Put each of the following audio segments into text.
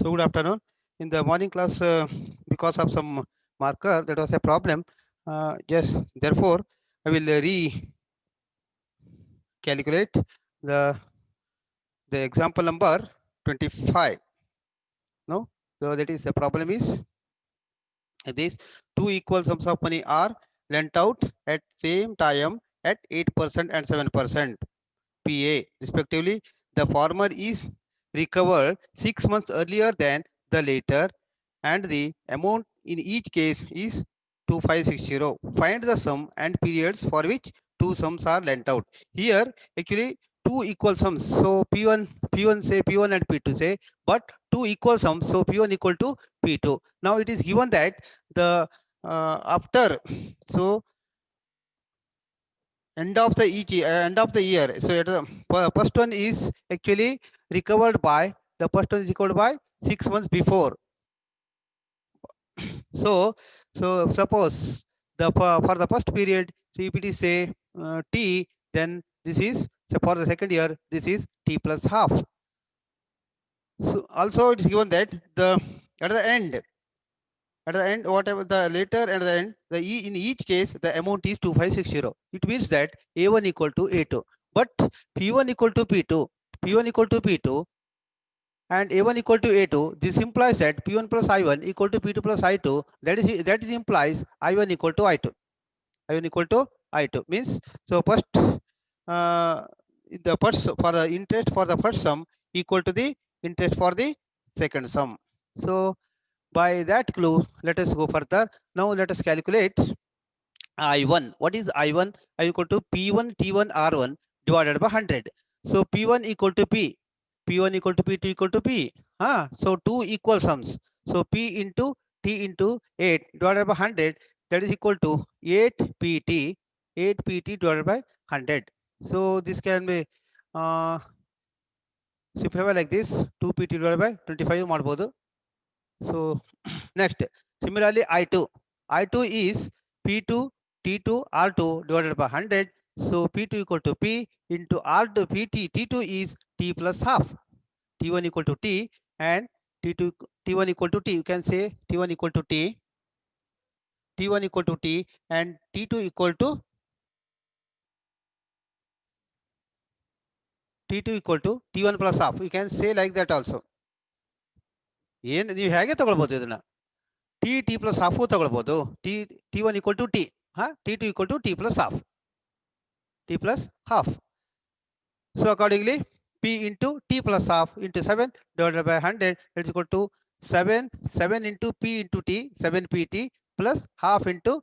So good afternoon. In the morning class, because of some marker, that was a problem. Yes, therefore, I will recalculate the the example number 25. No, so that is the problem is this two equal sums of money are lent out at same time at 8% and 7% PA respectively. The former is recovered 6 months earlier than the later, and the amount in each case is 2560. Find the sum and periods for which two sums are lent out. Here actually two equal sums. So P1 say P1 and P2 say, but two equal sums. So P1 equal to P2. Now it is given that the after so end of the year, so first one is actually recovered by the first one is recovered by 6 months before. So suppose for the first period, so if it is say t, then this is, so for the second year this is t plus half. So also it is given that the at the end whatever the later and the end, in each case the amount is 2560. It means that a1 equal to a2, but p1 equal to p2, p1 equal to p2 and a1 equal to a2. This implies that p1 plus i1 equal to p2 plus i2. That is implies i1 equal to i2. I1 equal to I2 means, so first uh, the first for the interest for the first sum equal to the interest for the second sum. So by that clue, let us go further. Now let us calculate I1. What is I1? I equal to P1 T1 R1 divided by 100. So P1 equal to P, P1 equal to P2 equal to P. So two equal sums. So P into T into 8 divided by 100, that is equal to 8 PT, 8 PT divided by 100. So this can be uh, simplified like this: 2 PT divided by 25 ಮಾಡಬಹುದು. So next, similarly I2. I2 is P2 T2 R2 divided by 100. So P2 equal to P into R2 PT. T2 is T plus half. T1 equal to T and T2 T1 equal to T. You can say T1 equal to T, T1 equal to T and T2 equal to T2 equal to T1 plus half. You can say like that also. ಏನು ನೀವು ಹೇಗೆ ತಗೊಳ್ಬೋದು ಇದನ್ನ, T T plus half ತಗೊಳ್ಬೋದು. T one equal to T, T2 equal to T plus half, T plus half. So accordingly, P into T plus half into 7 divided by 100 is equal to 7 into P into T, 7 PT plus half into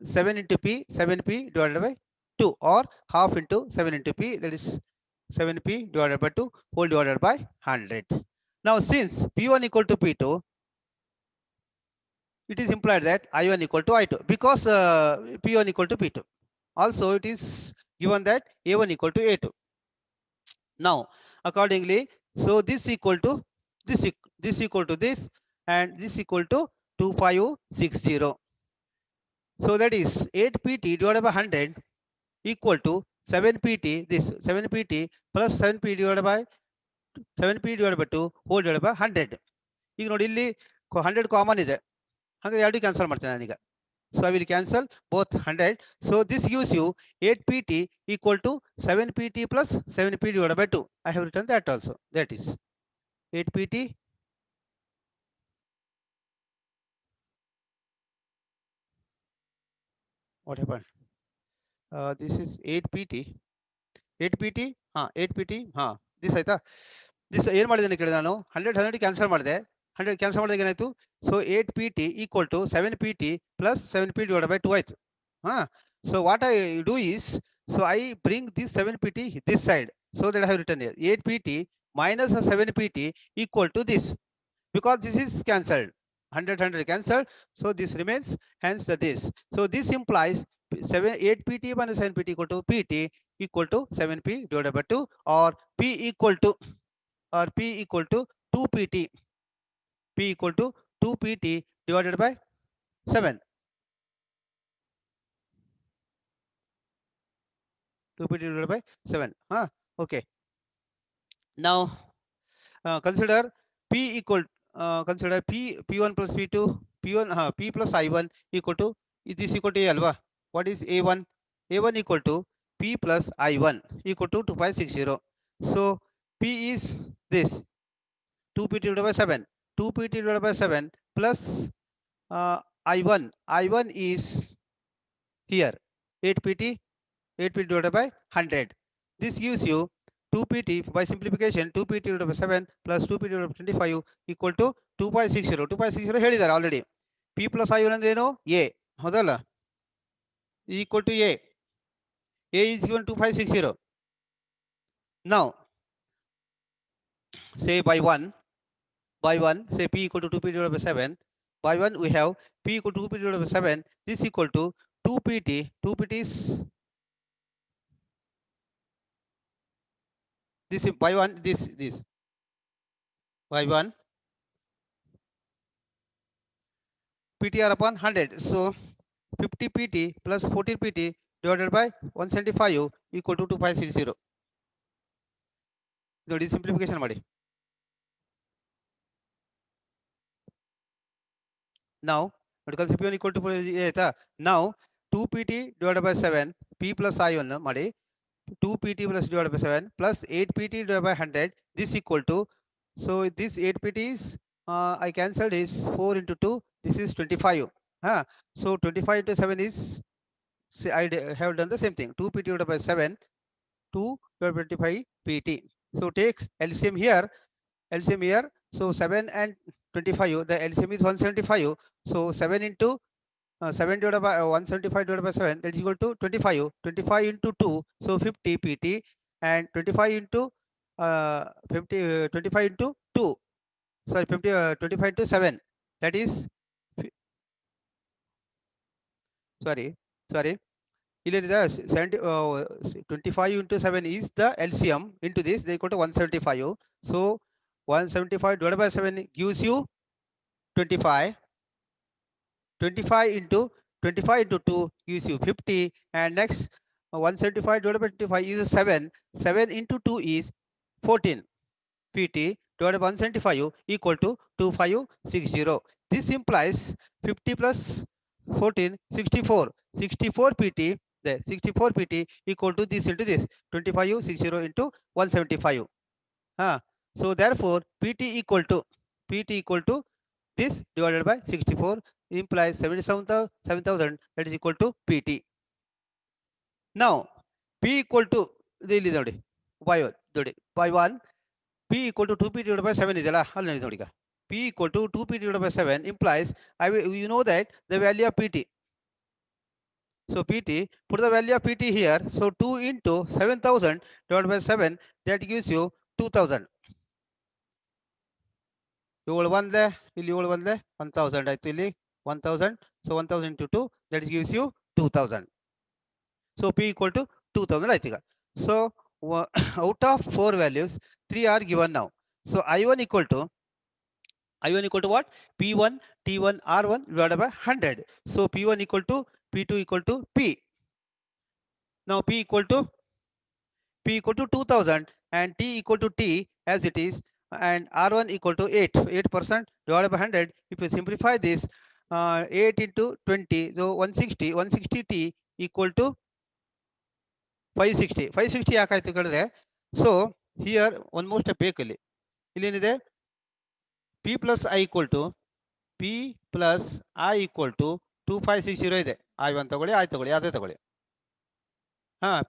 7 into P, 7P divided by 2, or half into 7 into P, that is 7P divided by 2 whole divided by 100. Now since P1 equal to P2, it is implied that I1 equal to I2 because P1 equal to P2. Also it is given that A1 equal to A2. Now accordingly, so this equal to this equal to this, and this equal to 2560. So that is 8 PT divided by 100 equal to 7 PT, this 7 PT plus 7 P divided by 7 P divided by 2 whole divided by 100. ಈಗ ನೋಡಿ ಇಲ್ಲಿ 100 common ಇದೆ, ಹಾಗೆ ಎರಡು cancel ಮಾಡ್ತೇನೆ ನಾನೀಗ. So I will cancel both 100. So this gives you 8 PT equal to 7 PT plus 7 P divided by 2. I have written that also. That is 8 PT. What happened? This is 8 PT. 8 PT. 8 PT. This ಆಯ್ತಾ. This ಏನು ಮಾಡಿದ್ದೇನೆ ಕೇಳಿದೆ ನಾನು, 100 cancel ಮಾಡಿದೆ. 100 cancel ಮಾಡಿದಾಗ ಏನಾಯ್ತು? So 8 PT equal to 7 PT plus 7 P divided by 2 ಆಯ್ತು. So what I do is, so I bring this 7 PT this side, so that I have written here 8 PT minus 7 PT equal to this, because this is cancelled, 100 cancelled, so this remains, hence this. So this implies 8 PT minus 7 PT equal to PT equal to 7 P divided by 2, or P equal to, or P equal to 2 PT, P equal to 2 PT divided by 7, 2 PT divided by 7. Okay. Now consider P equal consider P1 plus P2, P plus I1 equal to, is this equal to A alva? What is A1? A1 equal to P plus I1 equal to 2560. So P is this 2PT divided by 7. 2PT divided by 7 plus I1. I1 is here 8PT, 8PT divided by 100. This gives you 2PT by simplification. 2PT divided by 7 plus 2PT divided by 25 equal to 2.60. 2.60 ಹೇಳಿದ್ದಾರೆ already. P plus I1 ಅಂದ್ರೆ ಏನು? A. ಹೌದಲ್ಲ? Equal to A. A is given 2560. Now say by 1, say P equal to 2PT divided by 7. By 1 we have P equal to 2PT divided by 7. This equal to 2PT. 2PT is this, by 1 this by 1 PTR upon 100. So 50 PT plus 14 PT divided by 175 equal to 2560. ನೋಡಿ simplification ಮಾಡಿ. Now because P1 equal to ಆಯ್ತಾ. Now 2 PT divided by 7 P plus I1 ಮಾಡಿ 2 PT plus divided by 7 plus 8 PT divided by 100. This equal to, so this 8 PT is I cancelled is 4 into 2. This is 25. So 25 into 7 is, say I have done the same thing. 2 PT divided by 7, 2 divided by 25 PT. So take LCM here. LCM here. So 7 and 25. The LCM is 175. So 7 into 7 divided by 175 divided by 7, that is equal to 25. 25 into 2, so 50 PT, and 25 into 50 25 into 2, sorry 50 25 into 7, that is sorry ಇಲ್ಲಿದೆ 70 25 into 7 is the LCM. Into this they equal to 175. So 175 divided by 7 gives you 25. 25 into 2 gives you 50, and next 175 divided by 25 is 7. 7 into 2 is 14 PT divided by 175 equal to 2560. This implies 50 plus 14, 64. 64 PT, the 64 PT equal to this into this 2560 into 175. So therefore PT equal to this divided by 64 implies 77,000, that is equal to PT. Now P equal to ಇಲ್ಲಿ ನೋಡಿ by 1 P equal to 2P divided by 7 ಇದೆಯಲ್ಲ ಅಲ್ಲಿ ನೋಡಿ ಈಗ P equal to 2P divided by 7 implies you know that the value of PT. So PT, put the value of PT here. So 2 into 7,000 divided by 7, that gives you 2,000. ಏಳು ಒಂದೇ ಇಲ್ಲಿ ಏಳು ಒಂದೇ 1000 ಆಯ್ತು ಇಲ್ಲಿ 1000. So 1000 into 2, that gives you 2000. So P equal to 2000 ಆಯ್ತು ಈಗ. So out of 4 values 3 are given now. So I1 equal to what? P1 T1 R1 divided by 100. So P1 equal to P2 equal to P. Now P equal to 2000 and T equal to T as it is, and R1 equal to 8% divided by 100. If you simplify this, 8 into 20, so 160 T equal to 560 ಯಾಕಾಯ್ತು ಹೇಳಿದ್ರೆ, so here one more step ಬೇಕು ಇಲ್ಲಿ ಏನಿದೆ P plus I equal to 2560 ಇದೆ. I1 ತಗೊಳ್ಳಿ, I ತಗೊಳ್ಳಿ, ಅದೇ ತಗೊಳ್ಳಿ.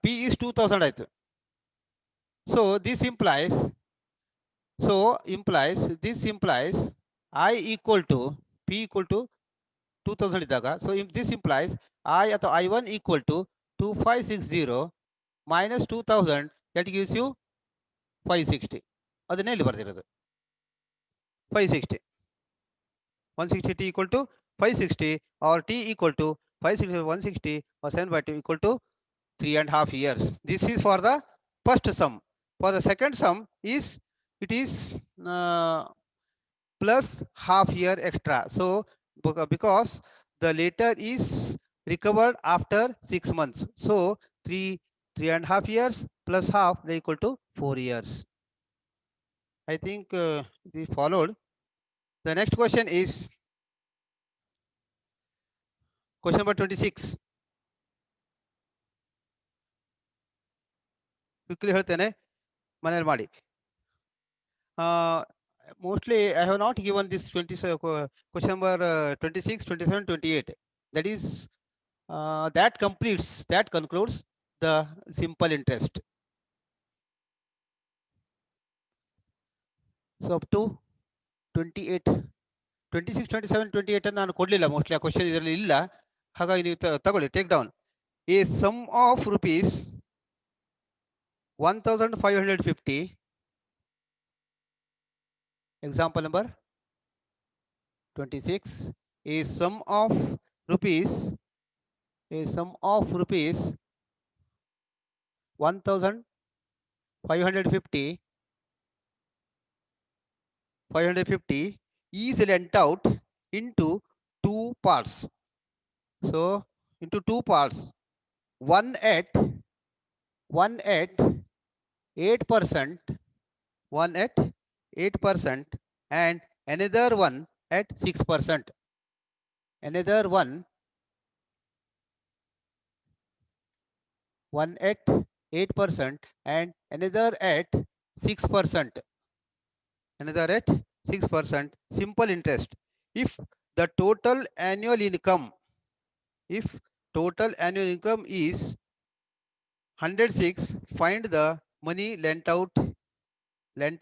P is 2000 ಆಯ್ತು. So this implies I equal to P equal to 2000 ಇದ್ದಾಗ, so this implies I ಅಥವಾ I1 equal to 2560 minus 2000, that gives you 560. ಅದನ್ನೇ ಇಲ್ಲಿ ಬರ್ದಿರೋದು 560. 160 T equal to 560, or T equal to 560 160 or 7/2 equal to 3.5 years. This is for the first sum. For the second sum it is plus half year extra. So because the later is recovered after 6 months, so 3.5 years plus half, they equal to 4 years. I think this followed. The next question is question number 26. Quickly ಹೇಳ್ತೇನೆ, ಮನೆಯಲ್ಲಿ ಮಾಡಿ. Mostly I have not given this 27 question number 26, 27, 28. That is that concludes the simple interest. So up to 28, 26, 27, 28 ನಾನು ಕೊಡ್ಲಿಲ್ಲ, mostly ಆ question ಇದರಲ್ಲಿ ಇಲ್ಲ, ಹಾಗಾಗಿ ನೀವು ತಗೊಳ್ಳಿ, take down. A sum of rupees 1550, example number 26. A sum of rupees 1550 is lent out into two parts. So into two parts, one at 8%, one at 8%, and another one at 6%. Another one at 8% and another at 6%. Another at 6%. Simple interest. If the total annual income, is 106, find the money lent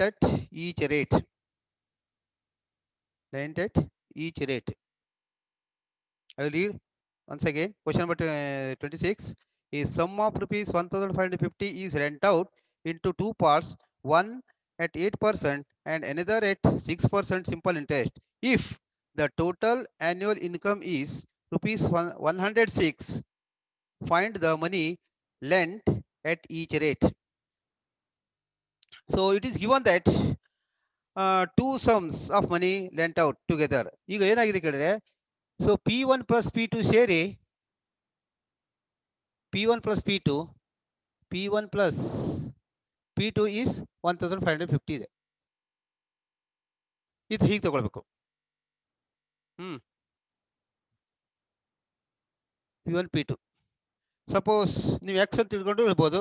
at each rate. Lent at each rate. I will read once again. Question number 26. A sum of rupees 1550 is lent out into two parts, one at 8% and another at 6% simple interest. If the total annual income is rupees 106, find the money lent at each rate. So it is given that two sums of money lent out together. ಈಗ ಏನಾಗಿದೆ ಕೇಳಿದ್ರೆ, so P1 plus P2 ಸೇರಿ P1 plus P2 is 1550 ಇದೆ. ಇದು ಹೀಗೆ ತಗೊಳ್ಬೇಕು. P1 P2 suppose ನೀವು X ಅಂತ ಇಟ್ಕೊಂಡು ಇರ್ಬೋದು,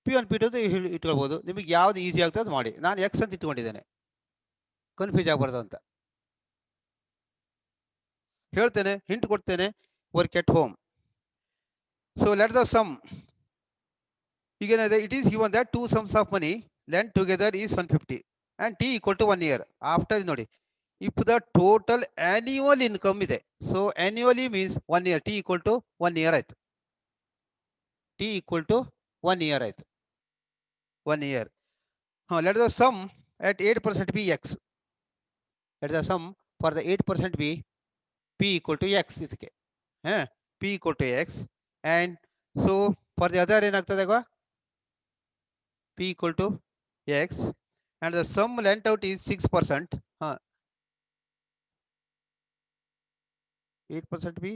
P1 P2 ಇಟ್ಕೊಳ್ಬೋದು. ನಿಮಗೆ ಯಾವ್ದು ಈಸಿ ಆಗ್ತದೆ ಅದು ಮಾಡಿ. ನಾನು ಎಕ್ಸ್ ಅಂತ ಇಟ್ಕೊಂಡಿದ್ದೇನೆ, ಕನ್ಫ್ಯೂಸ್ ಆಗಬಾರ್ದು ಅಂತ ಹೇಳ್ತೇನೆ, ಹಿಂಟ್ ಕೊಡ್ತೇನೆ. Work at home. So let the sum. ಈಗೇನಿದೆ, it is given that two sums of money lent together is 150 and t equal to 1 year. After ನೋಡಿ, if the total annual income ಇದೆ, so annually means 1 year, t equal to 1 year ಆಯ್ತು. t equal to 1 year ಆಯ್ತು. 1 year. Let the sum at 8% be x. Let the sum for the 8% be p equal to x. ಇದಕ್ಕೆ p equal to x. And so for the other ಏನಾಗ್ತದೆ ಆಗ p equal to x and the sum lent out is 6%. 8% be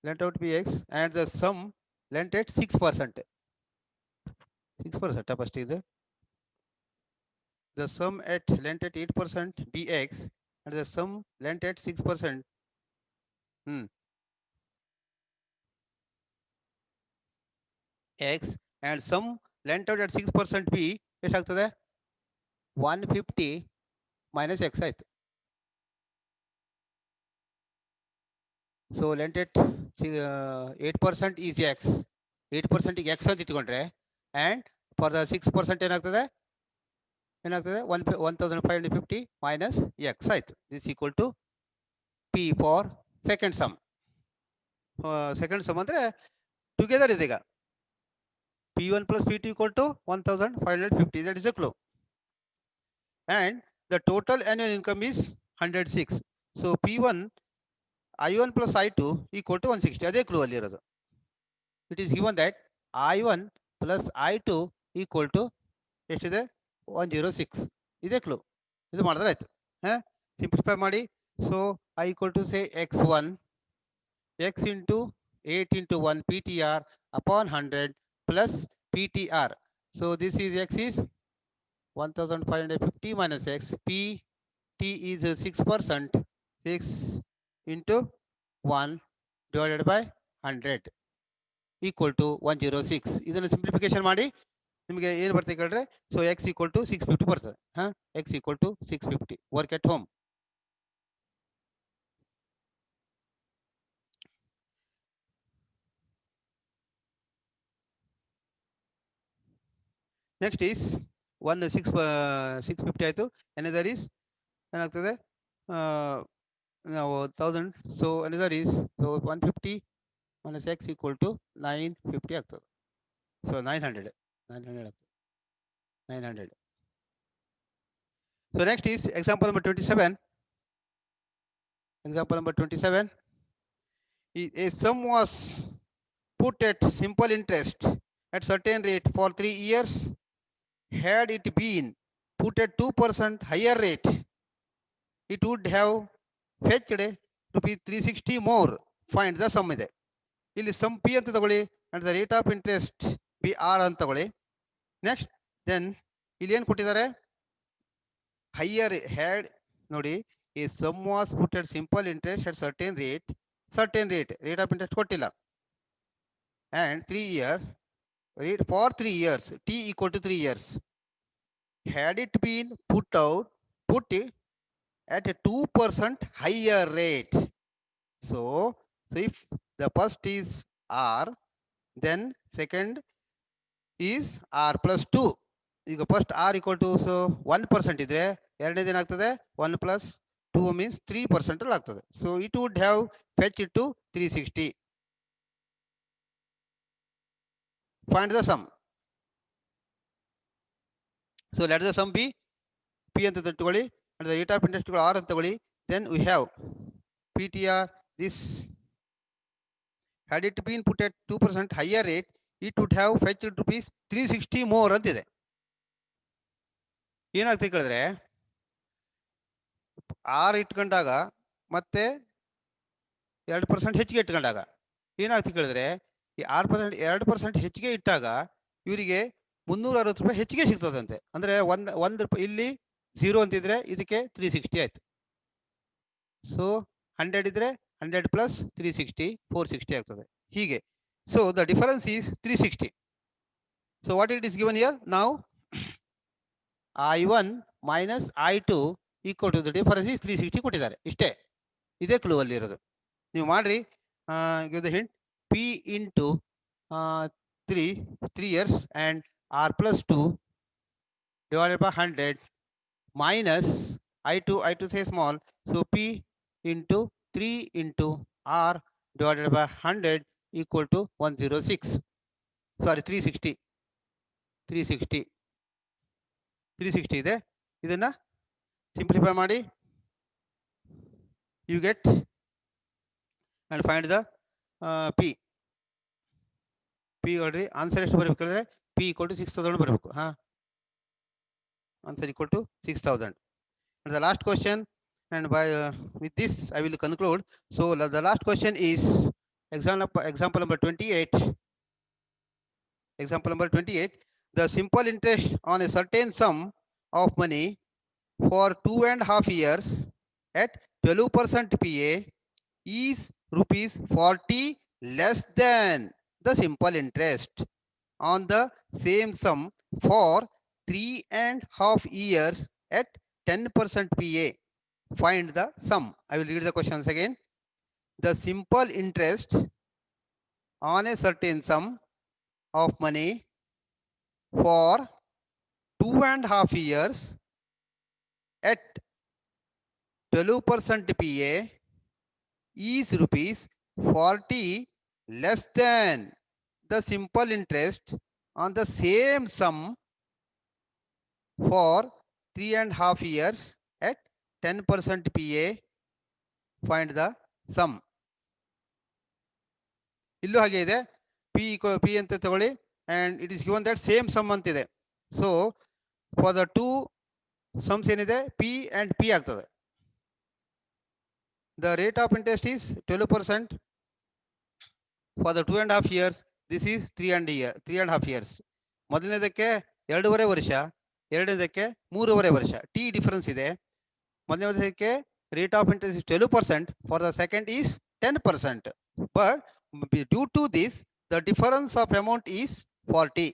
lent out be x and the sum lent at 6%. 6% first is the sum at lent at 8% be x and the sum lent at 6%. X and sum lent out at 6% be ಎಷ್ಟಾಗ್ತದೆ 150 minus x ಆಯ್ತು. So lent at 8% is x. 8% x ಅಂತ ಇಟ್ಕೊಂಡ್ರೆ and for the 6% ಏನಾಗ್ತದೆ 1550 minus x ಆಯ್ತು. This equal to p for second sum. Second sum ಅಂದ್ರೆ together ಇದೆ. ಈಗ P1 plus P2 equal to 1550. That is a clue. And the total annual income is 106. So P1 I1 plus I2 equal to 160. ಅದೇ clue ಅಲ್ಲಿ ಇರೋದು. It is given that I1 plus I2 equal to ಎಷ್ಟಿದೆ 106. ಇದೇ clue. ಇದು ಮಾಡಿದ್ರೆ ಆಯ್ತು. Simplify ಮಾಡಿ. So I equal to say x1 x into 8 into 1 PTR upon 100 plus PTR. So this is x is 1550 minus x, P T is 6%. 6 into 1 divided by 100 equal to 106. ಇದನ್ನು simplification ಮಾಡಿ ನಿಮಗೆ ಏನು ಬರ್ತದೆ ಕೇಳಿದ್ರೆ ಸೊ x equal to 650 ಬರ್ತದೆ. x equal to 650. Work at home. Next is 650 ಆಯಿತು. Another is ಏನಾಗ್ತದೆ ನಾವು 1000. So another is so 150 minus x equal to 950 ಆಗ್ತದೆ. ಸೊ 900 ಆಗ್ತದೆ. 900. So next is example number 27. Example number 27. A sum was put at simple interest at certain rate for 3 years. Had it been put at 2% higher rate, it would have fetched rupees 360 more. Find the sum ಇದೆ. ಇಲ್ಲಿ some P ಅಂತ ತಗೊಳ್ಳಿ and the rate of interest be R ಅಂತ ತಗೊಳ್ಳಿ. Next then ಇಲ್ಲಿ ಏನು ಕೊಟ್ಟಿದ್ದಾರೆ higher had ನೋಡಿ ಈ sum was put at simple interest at certain rate rate of interest ಕೊಟ್ಟಿಲ್ಲ and 3 years rate for 3 years t equal to 3 years. Had it been put at a 2% higher rate, so if the first is r then second is r plus 2. ಈಗ first R equal to so 1% ಇದ್ರೆ ಎರಡನೇದು ಏನಾಗ್ತದೆ 1 plus 2 means 3% ಅಲ್ಲಿ ಆಗ್ತದೆ. So it would have fetch it to 360. Find the sum. So let the sum be P ಅಂತ ತಗೊಳ್ಳಿ and the rate of interest R ಅಂತ ತಗೊಳ್ಳಿ. Then we have P T R this had it been put at 2% higher rate it would have fetch rupees 360 more ಅಂತಿದೆ. ಏನಾಗ್ತದೆ ಕೇಳಿದ್ರೆ R ಇಟ್ಕೊಂಡಾಗ ಮತ್ತೆ 2% ಹೆಚ್ಚಿಗೆ ಇಟ್ಕೊಂಡಾಗ ಏನಾಗ್ತದೆ ಕೇಳಿದ್ರೆ ಈ 2% ಹೆಚ್ಚಿಗೆ ಇಟ್ಟಾಗ ಇವರಿಗೆ 360 ರೂಪಾಯಿ ಹೆಚ್ಚಿಗೆ ಸಿಗ್ತದಂತೆ. ಅಂದ್ರೆ ಒಂದು ರೂಪಾಯಿ ಇಲ್ಲಿ 0 ಅಂತಿದ್ರೆ ಇದಕ್ಕೆ 360 ಆಯ್ತು. ಸೊ 100 ಇದ್ರೆ 100 ಪ್ಲಸ್ 360 460 ಆಗ್ತದೆ ಹೀಗೆ. So the difference is 360. So what it is given here now I1 minus I2 equal to the difference is 360 ಕೊಟ್ಟಿದ್ದಾರೆ. ಇಷ್ಟೇ, ಇದೇ ಕ್ಲೂ ಅಲ್ಲಿ ಇರೋದು. ನೀವು ಮಾಡ್ರಿ. Give the hint P into 3 years and R plus 2 divided by 100 minus I2 say small, so P into 3 into R divided by 100 equal to 106. Sorry, 360 ಇದೆ. ಇದನ್ನ simplify ಮಾಡಿ you get and find the P ನೋಡ್ರಿ answer ಎಷ್ಟು ಬರಬೇಕಾದ್ರೆ P equal to 6000 ಬರಬೇಕು. Answer equal to 6000. And the last question, and by with this I will conclude. So the last question is example number 28. Example number 28. The simple interest on a certain sum of money for 2.5 years at 12% PA is rupees 40 less than the simple interest on the same sum for 3.5 years at 10% PA. Find the sum. I will read the questions again. The simple interest on a certain sum of money for 2.5 years at 12% PA is rupees 40 less than the simple interest on the same sum for 3.5 years at 10% PA. Find the sum. ಇಲ್ಲೂ ಹಾಗೆ ಇದೆ. P ಅಂತ ತಗೊಳ್ಳಿ and it is given that same sum ಅಂತಿದೆ. So for the two sums ಏನಿದೆ P and P ಆಗ್ತದೆ. The rate of interest is 12% for the 2.5 years. This is 3.5 years. ಮೊದಲನೇದಕ್ಕೆ 2.5 ವರ್ಷ, ಎರಡನೇದಕ್ಕೆ 3.5 ವರ್ಷ. T ಡಿಫರೆನ್ಸ್ ಇದೆ. ಮೊದಲನೇ ವರ್ಷಕ್ಕೆ rate of interest is 12%, for the second is 10%. But due to this, the difference of amount is 40.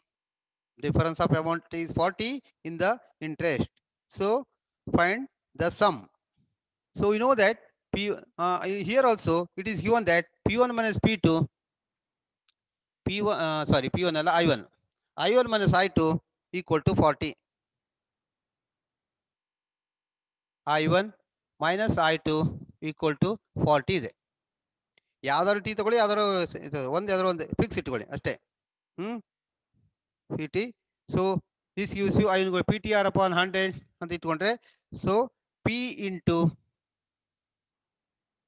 Difference of amount is 40 in the interest. So find the sum. So you know that here also it is given that P1 minus P2, P1 sorry P1 ಅಲ್ಲ I1 minus I2 equal to 40. I1 minus I2 equal to 40 ಇದೆ. ಯಾವ್ದಾದ್ರು T ತಗೊಳ್ಳಿ, ಯಾವ್ದಾದ್ರು ಯಾವ್ದಾದ್ರು ಒಂದು fix ಇಟ್ಕೊಳ್ಳಿ ಅಷ್ಟೇ. pt. So this gives you I will PTR upon 100 ಅಂತ ಇಟ್ಕೊಂಡ್ರೆ, so P into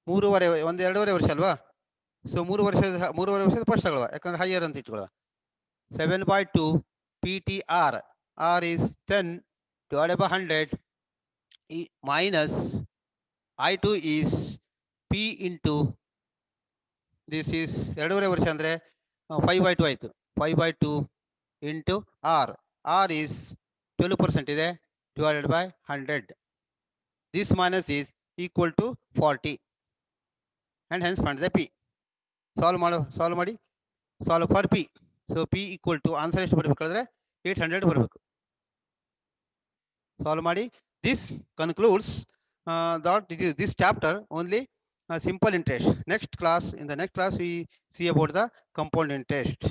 3.5 2.5 ವರ್ಷ ಅಲ್ವಾ, ಸೊ 3.5 ವರ್ಷದ ಫಸ್ಟ್ ತಗೊಳ್ಳುವ, ಯಾಕಂದ್ರೆ ಹೈಯರ್ ಅಂತ ಇಟ್ಕೊಳ್ಳುವ. 7/2 PTR, R is 10 divided by 100 minus I2 is P into this is 2.5 ವರ್ಷ ಅಂದ್ರೆ 5/2 ಆಯ್ತು. 5/2 into R. R is 12% ಇದೆ, divided by 100. This minus is equal to 40 and hence find the P. Solve ಮಾಡಿ solve for P. So P equal to answer ಎಷ್ಟು ಬರಬೇಕಾದ್ರೆ 800 ಬರಬೇಕು. Solve ಮಾಡಿ. This concludes this chapter only simple interest. Next class, in the next class we see about the compound interest.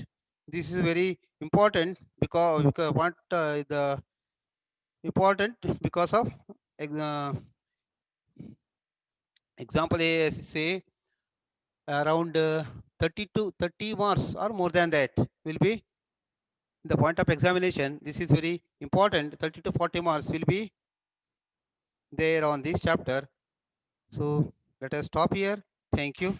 This is very important because what the important because of example say around 30 to 30 marks or more than that will be the point of examination. This is very important. 30 to 40 marks will be there on this chapter. So let us stop here. Thank you.